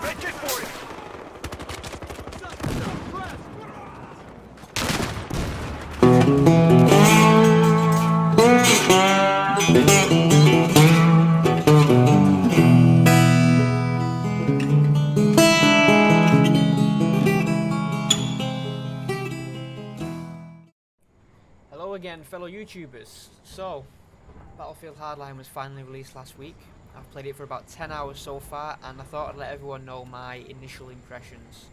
Ready for it! Hello again, fellow YouTubers. So, Battlefield Hardline was finally released last week. I've played it for about 10 hours so far, and I thought I'd let everyone know my initial impressions.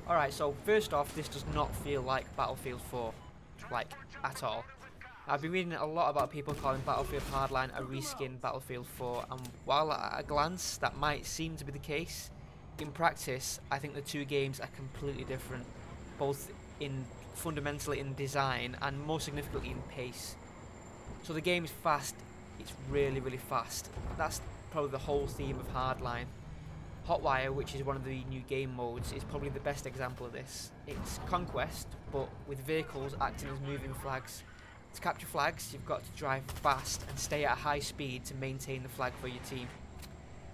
Alright, so first off, this does not feel like Battlefield 4, like, at all. I've been reading a lot about people calling Battlefield Hardline a reskinned Battlefield 4, and while at a glance that might seem to be the case, in practice, I think the two games are completely different, both fundamentally in design and more significantly in pace. So the game is fast, it's really fast. That's probably the whole theme of Hardline. Hotwire, which is one of the new game modes, is probably the best example of this. It's Conquest, but with vehicles acting as moving flags. To capture flags, you've got to drive fast and stay at a high speed to maintain the flag for your team.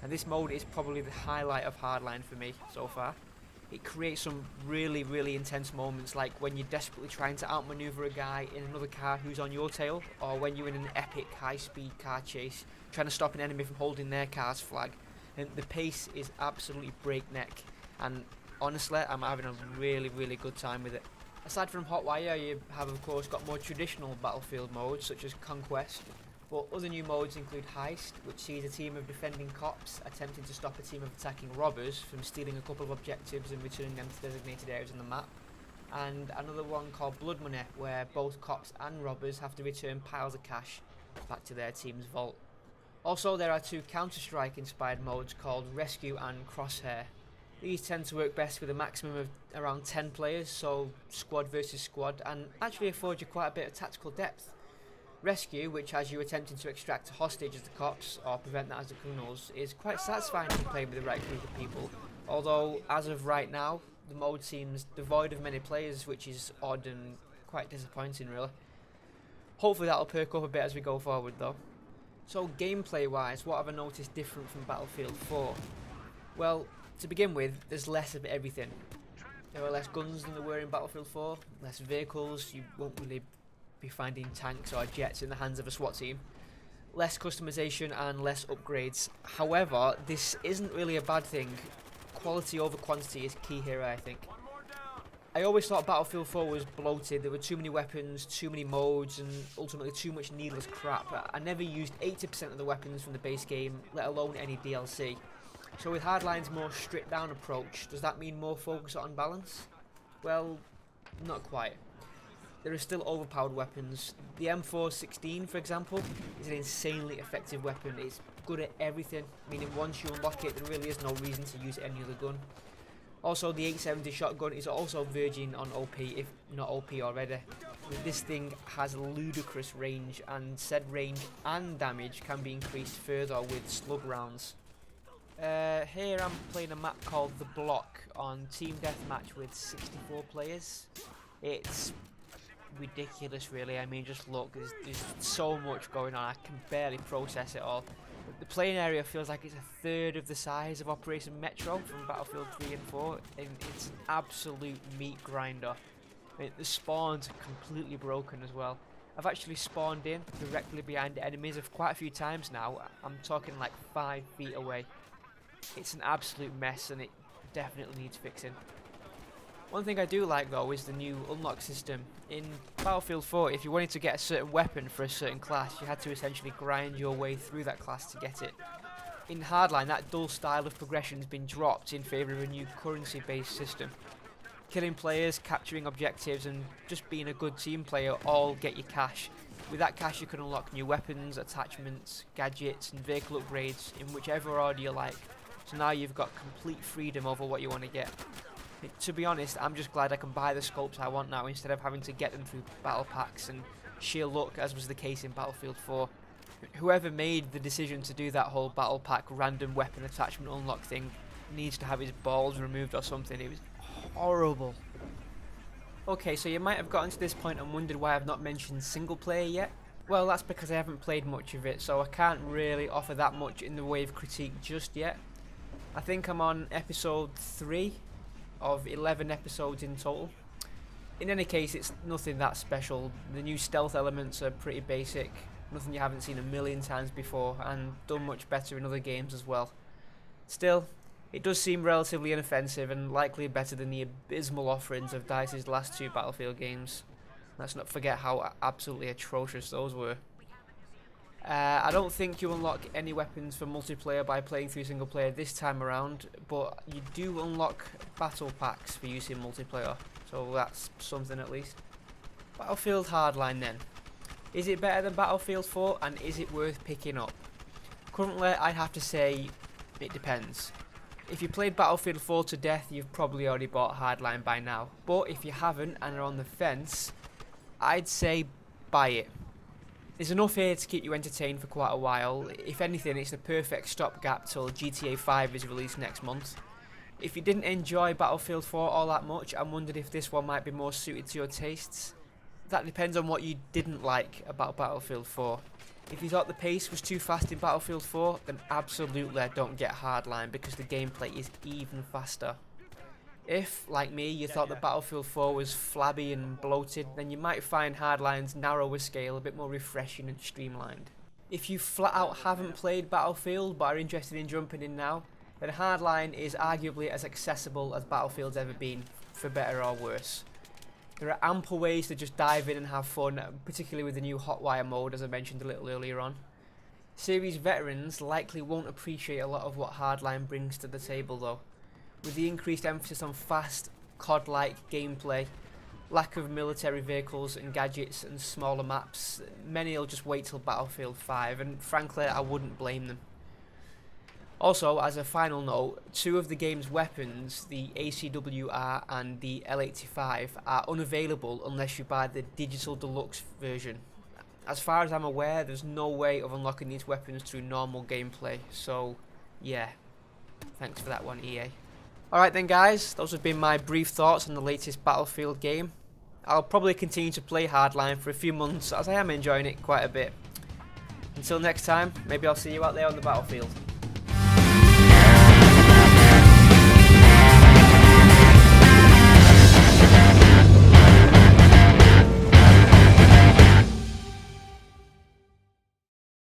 And this mode is probably the highlight of Hardline for me so far. It creates some really intense moments, like when you're desperately trying to outmaneuver a guy in another car who's on your tail, or when you're in an epic high-speed car chase trying to stop an enemy from holding their car's flag. And the pace is absolutely breakneck, and honestly, I'm having a really good time with it. Aside from Hotwire, you have of course got more traditional Battlefield modes such as Conquest, but other new modes include Heist, which sees a team of defending cops attempting to stop a team of attacking robbers from stealing a couple of objectives and returning them to designated areas on the map, and another one called Blood Money, where both cops and robbers have to return piles of cash back to their team's vault. Also, there are two Counter-Strike inspired modes called Rescue and Crosshair. These tend to work best with a maximum of around 10 players, so squad versus squad, and actually afford you quite a bit of tactical depth. Rescue, which has you attempting to extract a hostage as the cops or prevent that as the criminals, is quite satisfying if you play with the right group of people, although as of right now the mode seems devoid of many players, which is odd and quite disappointing really. Hopefully that'll perk up a bit as we go forward though. So gameplay wise, what have I noticed different from Battlefield 4? Well, to begin with, there's less of everything. There are less guns than there were in Battlefield 4, less vehicles, you won't really be finding tanks or jets in the hands of a SWAT team, less customization and less upgrades. However, this isn't really a bad thing. Quality over quantity is key here, I think. I always thought Battlefield 4 was bloated. There were too many weapons, too many modes, and ultimately too much needless crap. I never used 80% of the weapons from the base game, let alone any DLC. So with Hardline's more stripped down approach, does that mean more focus on balance? Well, not quite. There are still overpowered weapons. The M416, for example, is an insanely effective weapon. It's good at everything, meaning once you unlock it, there really is no reason to use any other gun. Also, the 870 shotgun is also verging on OP, if not OP already. This thing has ludicrous range, and said range and damage can be increased further with slug rounds. Here I'm playing a map called The Block on Team Deathmatch with 64 players. It's ridiculous really. I mean, just look, there's so much going on, I can barely process it all. The playing area feels like it's a third of the size of Operation Metro from Battlefield 3 and 4, and it's an absolute meat grinder. I mean, the spawns are completely broken as well. I've actually spawned in directly behind enemies of quite a few times now. I'm talking like 5 feet away. It's an absolute mess and it definitely needs fixing. One thing I do like though is the new unlock system. In Battlefield 4, if you wanted to get a certain weapon for a certain class, you had to essentially grind your way through that class to get it. In Hardline, that dull style of progression has been dropped in favour of a new currency-based system. Killing players, capturing objectives and just being a good team player all get you cash. With that cash you can unlock new weapons, attachments, gadgets and vehicle upgrades in whichever order you like. So now you've got complete freedom over what you want to get. To be honest, I'm just glad I can buy the scopes I want now instead of having to get them through battle packs and sheer luck as was the case in Battlefield 4. Whoever made the decision to do that whole battle pack random weapon attachment unlock thing needs to have his balls removed or something. It was horrible. Okay, so you might have gotten to this point and wondered why I've not mentioned single player yet. Well, that's because I haven't played much of it, so I can't really offer that much in the way of critique just yet. I think I'm on episode 3 of 11 episodes in total. In any case, it's nothing that special. The new stealth elements are pretty basic, nothing you haven't seen a million times before, and done much better in other games as well. Still, it does seem relatively inoffensive and likely better than the abysmal offerings of DICE's last 2 Battlefield games. Let's not forget how absolutely atrocious those were. I don't think you unlock any weapons for multiplayer by playing through single player this time around, but you do unlock battle packs for use in multiplayer, so that's something at least. Battlefield Hardline then. Is it better than Battlefield 4, and is it worth picking up? Currently, I'd have to say it depends. If you played Battlefield 4 to death, you've probably already bought Hardline by now, but if you haven't and are on the fence, I'd say buy it. There's enough here to keep you entertained for quite a while. If anything, it's the perfect stopgap till GTA 5 is released next month. If you didn't enjoy Battlefield 4 all that much and wondered if this one might be more suited to your tastes, that depends on what you didn't like about Battlefield 4. If you thought the pace was too fast in Battlefield 4, then absolutely don't get Hardline because the gameplay is even faster. If, like me, you thought that Battlefield 4 was flabby and bloated, then you might find Hardline's narrower scale a bit more refreshing and streamlined. If you flat out haven't played Battlefield but are interested in jumping in now, then Hardline is arguably as accessible as Battlefield's ever been, for better or worse. There are ample ways to just dive in and have fun, particularly with the new Hotwire mode as I mentioned a little earlier on. Series veterans likely won't appreciate a lot of what Hardline brings to the table though. With the increased emphasis on fast, COD-like gameplay, lack of military vehicles and gadgets and smaller maps, many will just wait till Battlefield 5, and frankly I wouldn't blame them. Also, as a final note, 2 of the game's weapons, the ACWR and the L85, are unavailable unless you buy the digital deluxe version. As far as I'm aware, there's no way of unlocking these weapons through normal gameplay, so yeah, thanks for that one, EA. Alright then guys, those have been my brief thoughts on the latest Battlefield game. I'll probably continue to play Hardline for a few months as I am enjoying it quite a bit. Until next time, maybe I'll see you out there on the battlefield.